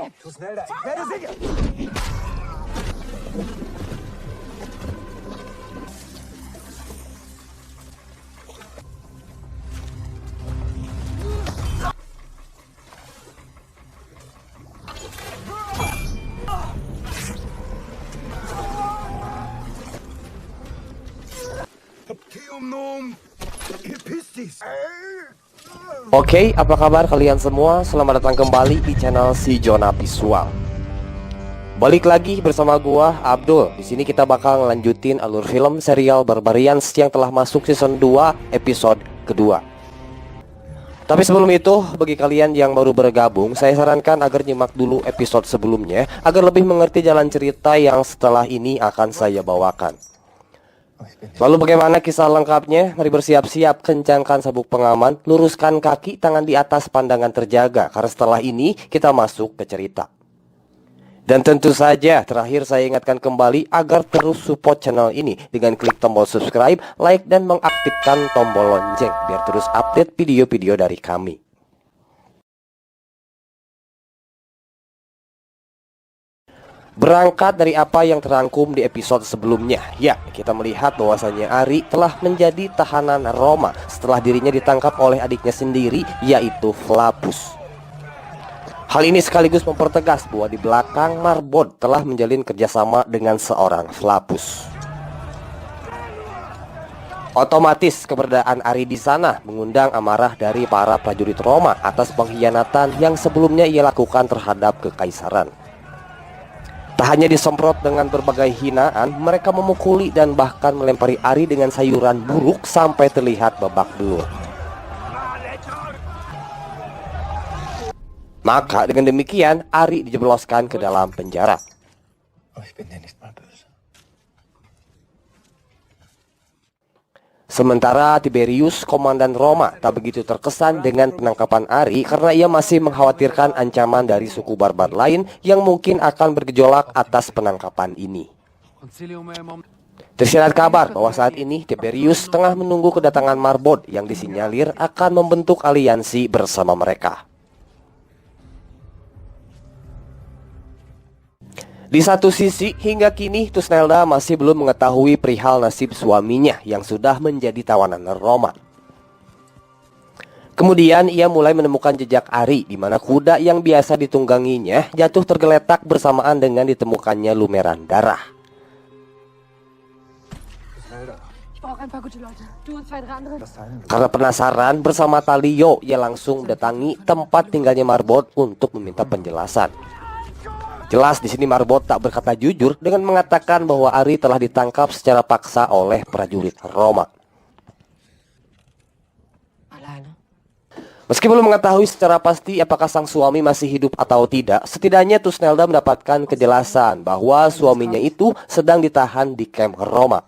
Tu schneller, ich werde sicher. Oke, apa kabar kalian semua? Selamat datang kembali di channel si Zona Visual. Balik lagi bersama gua Abdul. Di sini kita bakal ngelanjutin alur film serial Barbarians yang telah masuk season 2 episode kedua. Tapi sebelum itu, bagi kalian yang baru bergabung, saya sarankan agar nyimak dulu episode sebelumnya agar lebih mengerti jalan cerita yang setelah ini akan saya bawakan. Lalu bagaimana kisah lengkapnya? Mari bersiap-siap, kencangkan sabuk pengaman, luruskan kaki, tangan di atas, pandangan terjaga. Karena setelah ini kita masuk ke cerita. Dan tentu saja terakhir saya ingatkan kembali agar terus support channel ini dengan klik tombol subscribe, like, dan mengaktifkan tombol lonceng biar terus update video-video dari kami. Berangkat dari apa yang terangkum di episode sebelumnya, ya, kita melihat bahwasannya Ari telah menjadi tahanan Roma setelah dirinya ditangkap oleh adiknya sendiri, yaitu Flaccus. Hal ini sekaligus mempertegas bahwa di belakang Marbod telah menjalin kerjasama dengan seorang Flaccus. Otomatis keberadaan Ari di sana mengundang amarah dari para prajurit Roma atas pengkhianatan yang sebelumnya ia lakukan terhadap kekaisaran. Tak hanya disemprot dengan berbagai hinaan, mereka memukuli dan bahkan melempari Ari dengan sayuran buruk sampai terlihat babak belur. Maka dengan demikian, Ari dijebloskan ke dalam penjara. Sementara Tiberius, komandan Roma, tak begitu terkesan dengan penangkapan Ari karena ia masih mengkhawatirkan ancaman dari suku barbar lain yang mungkin akan bergejolak atas penangkapan ini. Tersirat kabar bahwa saat ini Tiberius tengah menunggu kedatangan Marbod yang disinyalir akan membentuk aliansi bersama mereka. Di satu sisi, hingga kini Thusnelda masih belum mengetahui perihal nasib suaminya yang sudah menjadi tawanan Roma. Kemudian ia mulai menemukan jejak Ari di mana kuda yang biasa ditungganginya jatuh tergeletak bersamaan dengan ditemukannya lumeran darah. Karena penasaran, bersama Talio ia langsung mendatangi tempat tinggalnya Marbod untuk meminta penjelasan. Jelas di sini Marbod tak berkata jujur dengan mengatakan bahwa Ari telah ditangkap secara paksa oleh prajurit Roma. Meski belum mengetahui secara pasti apakah sang suami masih hidup atau tidak, setidaknya Thusnelda mendapatkan kejelasan bahwa suaminya itu sedang ditahan di kamp Roma.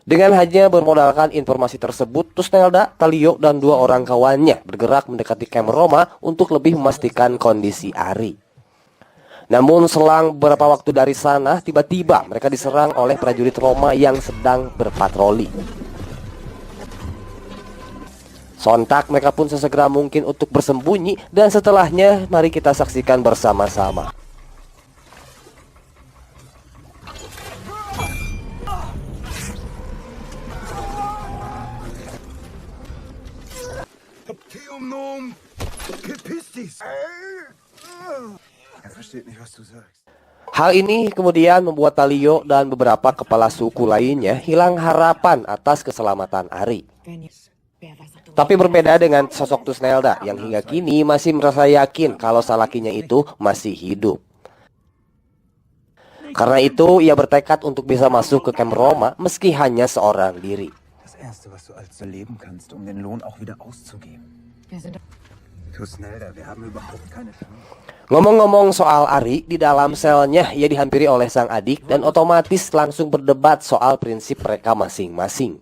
Dengan hanya bermodalkan informasi tersebut, Thusnelda, Talio, dan dua orang kawannya bergerak mendekati kamp Roma untuk lebih memastikan kondisi Ari. Namun selang beberapa waktu dari sana, tiba-tiba mereka diserang oleh prajurit Roma yang sedang berpatroli. Sontak mereka pun sesegera mungkin untuk bersembunyi, dan setelahnya mari kita saksikan bersama-sama. Hal ini kemudian membuat Talio dan beberapa kepala suku lainnya hilang harapan atas keselamatan Ari. Tapi berbeda dengan sosok Thusnelda yang hingga kini masih merasa yakin kalau salakinya itu masih hidup. Karena itu ia bertekad untuk bisa masuk ke kamp Roma meski hanya seorang diri. Ngomong-ngomong soal Ari, di dalam selnya ia dihampiri oleh sang adik dan otomatis langsung berdebat soal prinsip mereka masing-masing.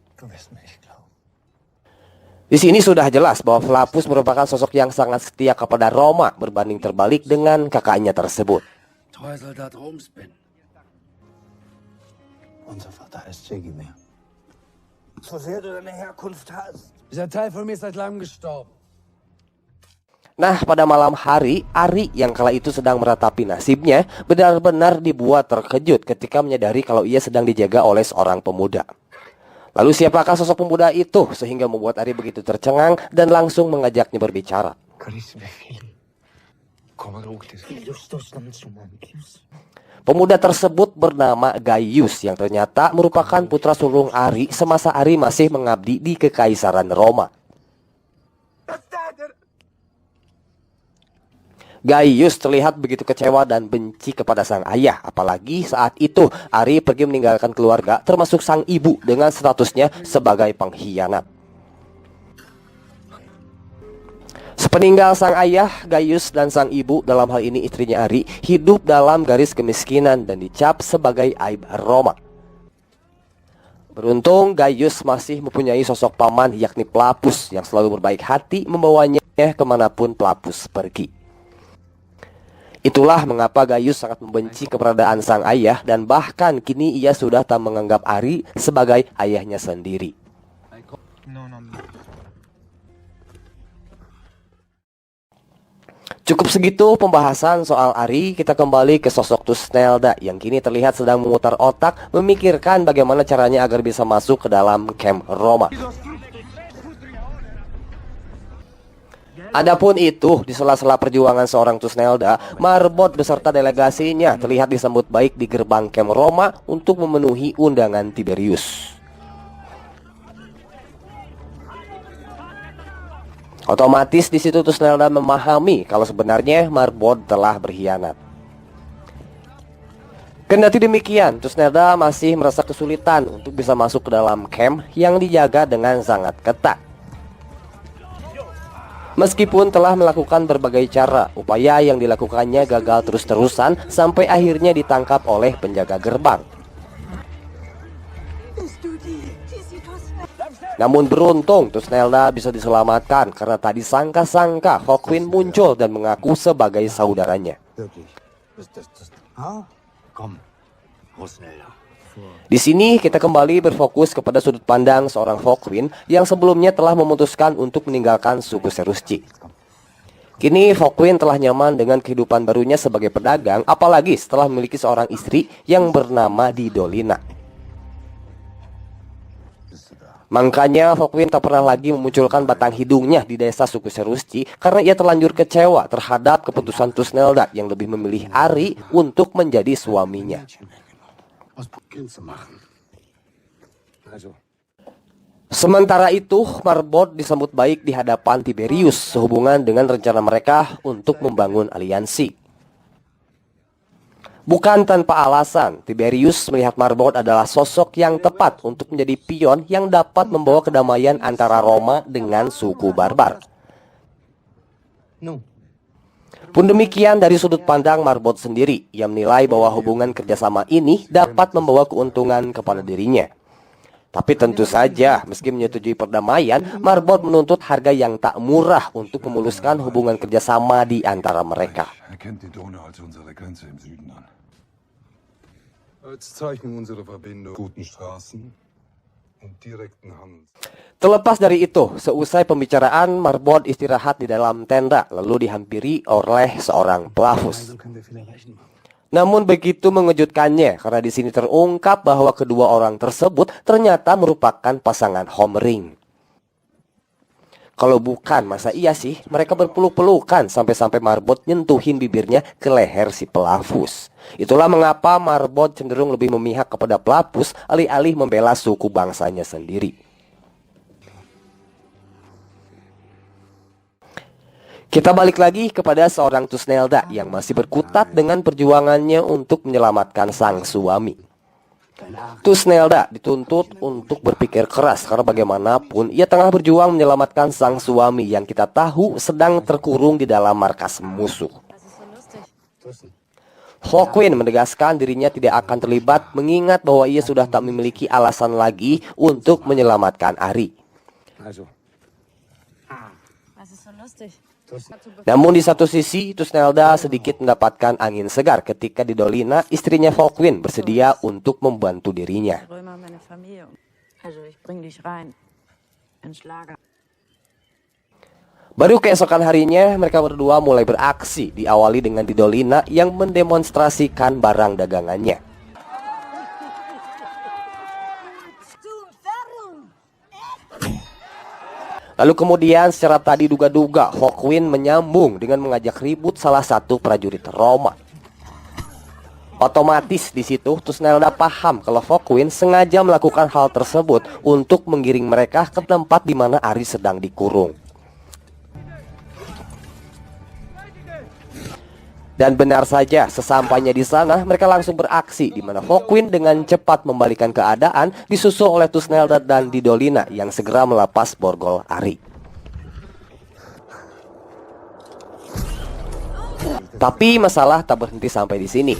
Di sini sudah jelas bahwa Flaccus merupakan sosok yang sangat setia kepada Roma berbanding terbalik dengan kakaknya tersebut. Unser Vater heißt Jegimir. So sehr du deine Herkunft hast, Dieser Teil von mir ist seit langem gestorben. Nah, pada malam hari, Ari yang kala itu sedang meratapi nasibnya benar-benar dibuat terkejut ketika menyadari kalau ia sedang dijaga oleh seorang pemuda. Lalu siapakah sosok pemuda itu sehingga membuat Ari begitu tercengang dan langsung mengajaknya berbicara. Pemuda tersebut bernama Gaius yang ternyata merupakan putra sulung Ari semasa Ari masih mengabdi di Kekaisaran Roma. Gaius terlihat begitu kecewa dan benci kepada sang ayah. Apalagi saat itu Ari pergi meninggalkan keluarga termasuk sang ibu dengan statusnya sebagai pengkhianat. Sepeninggal sang ayah, Gaius dan sang ibu, dalam hal ini istrinya Ari, hidup dalam garis kemiskinan dan dicap sebagai aib Roma. Beruntung Gaius masih mempunyai sosok paman yakni Flavus yang selalu berbaik hati membawanya kemanapun Flavus pergi. Itulah mengapa Gaius sangat membenci keberadaan sang ayah dan bahkan kini ia sudah tak menganggap Ari sebagai ayahnya sendiri. Cukup segitu pembahasan soal Ari, kita kembali ke sosok Thusnelda yang kini terlihat sedang memutar otak memikirkan bagaimana caranya agar bisa masuk ke dalam camp Roma. Adapun itu, di sela-sela perjuangan seorang Thusnelda, Marbod beserta delegasinya terlihat disambut baik di gerbang camp Roma untuk memenuhi undangan Tiberius. Otomatis di situ Thusnelda memahami kalau sebenarnya Marbod telah berkhianat. Kendati demikian, Thusnelda masih merasa kesulitan untuk bisa masuk ke dalam camp yang dijaga dengan sangat ketat. Meskipun telah melakukan berbagai cara, upaya yang dilakukannya gagal terus-terusan sampai akhirnya ditangkap oleh penjaga gerbang. Namun beruntung Thusnelda bisa diselamatkan karena tadi sangka-sangka Hawkwind muncul dan mengaku sebagai saudaranya. Di sini kita kembali berfokus kepada sudut pandang seorang Hawkwind yang sebelumnya telah memutuskan untuk meninggalkan suku Cherusci. Kini Hawkwind telah nyaman dengan kehidupan barunya sebagai pedagang, apalagi setelah memiliki seorang istri yang bernama Didolina. Makanya Hawkwind tak pernah lagi memunculkan batang hidungnya di desa suku Cherusci karena ia terlanjur kecewa terhadap keputusan Thusnelda yang lebih memilih Ari untuk menjadi suaminya. Sementara itu, Marbod disambut baik di hadapan Tiberius sehubungan dengan rencana mereka untuk membangun aliansi. Bukan tanpa alasan, Tiberius melihat Marbod adalah sosok yang tepat untuk menjadi pion yang dapat membawa kedamaian antara Roma dengan suku barbar. Pun demikian dari sudut pandang Marbod sendiri, ia menilai bahwa hubungan kerjasama ini dapat membawa keuntungan kepada dirinya. Tapi tentu saja, meski menyetujui perdamaian, Marbod menuntut harga yang tak murah untuk memuluskan hubungan kerjasama di antara mereka. Terlepas dari itu, seusai pembicaraan, Marbod istirahat di dalam tenda, lalu dihampiri oleh seorang Flavus. Namun begitu mengejutkannya, karena di sini terungkap bahwa kedua orang tersebut ternyata merupakan pasangan homering. Kalau bukan, masa iya sih mereka berpeluk-pelukan sampai-sampai Marbod nyentuhin bibirnya ke leher si Flavus. Itulah mengapa Marbod cenderung lebih memihak kepada Flavus alih-alih membela suku bangsanya sendiri. Kita balik lagi kepada seorang Thusnelda yang masih berkutat dengan perjuangannya untuk menyelamatkan sang suami. Thusnelda dituntut untuk berpikir keras karena bagaimanapun ia tengah berjuang menyelamatkan sang suami yang kita tahu sedang terkurung di dalam markas musuh. Hawkwind menegaskan dirinya tidak akan terlibat mengingat bahwa ia sudah tak memiliki alasan lagi untuk menyelamatkan Ari. Namun di satu sisi, Thusnelda sedikit mendapatkan angin segar ketika Didolina, istrinya Hawkwind, bersedia untuk membantu dirinya. Baru keesokan harinya mereka berdua mulai beraksi, diawali dengan Didolina yang mendemonstrasikan barang dagangannya. Lalu kemudian secara tadi duga-duga Hawkwind menyambung dengan mengajak ribut salah satu prajurit Roma. Otomatis di situ Thusnelda paham kalau Hawkwind sengaja melakukan hal tersebut untuk menggiring mereka ke tempat di mana Ari sedang dikurung. Dan benar saja, sesampainya di sana mereka langsung beraksi, di mana Hawkwind dengan cepat membalikan keadaan, disusul oleh Thusnelda dan Didolina yang segera melepas borgol Ari. Tapi masalah tak berhenti sampai di sini.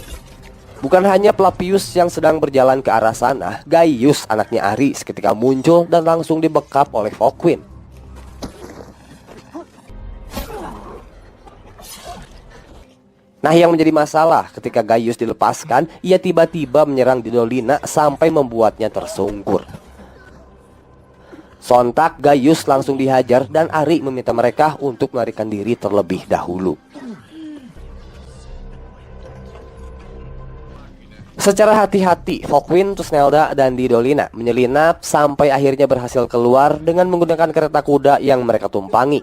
Bukan hanya Plapius yang sedang berjalan ke arah sana, Gaius anaknya Ari seketika muncul dan langsung dibekap oleh Hawkwind. Nah, yang menjadi masalah ketika Gaius dilepaskan, ia tiba-tiba menyerang Didolina sampai membuatnya tersungkur. Sontak Gaius langsung dihajar dan Ari meminta mereka untuk melarikan diri terlebih dahulu. Secara hati-hati, Hawkwind, Thusnelda, dan Didolina menyelinap sampai akhirnya berhasil keluar dengan menggunakan kereta kuda yang mereka tumpangi.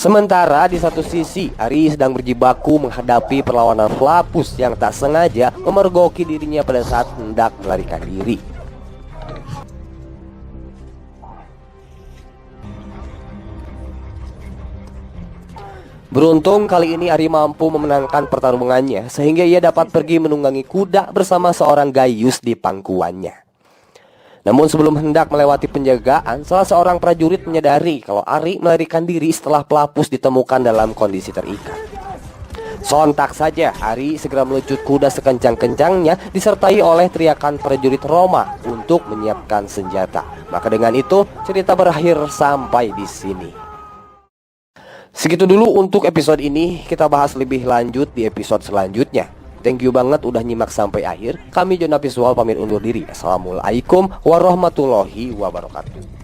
Sementara di satu sisi, Ari sedang berjibaku menghadapi perlawanan Flappus yang tak sengaja memergoki dirinya pada saat hendak melarikan diri. Beruntung kali ini Ari mampu memenangkan pertarungannya sehingga ia dapat pergi menunggangi kuda bersama seorang Gaius di pangkuannya. Namun sebelum hendak melewati penjagaan, salah seorang prajurit menyadari kalau Ari melarikan diri setelah Plappus ditemukan dalam kondisi terikat. Sontak saja Ari segera melucut kuda sekencang-kencangnya disertai oleh teriakan prajurit Roma untuk menyiapkan senjata. Maka dengan itu cerita berakhir sampai di sini. Segitu dulu untuk episode ini, kita bahas lebih lanjut di episode selanjutnya. Thank you banget udah nyimak sampai akhir. Kami Jona Visual pamit undur diri. Assalamualaikum warahmatullahi wabarakatuh.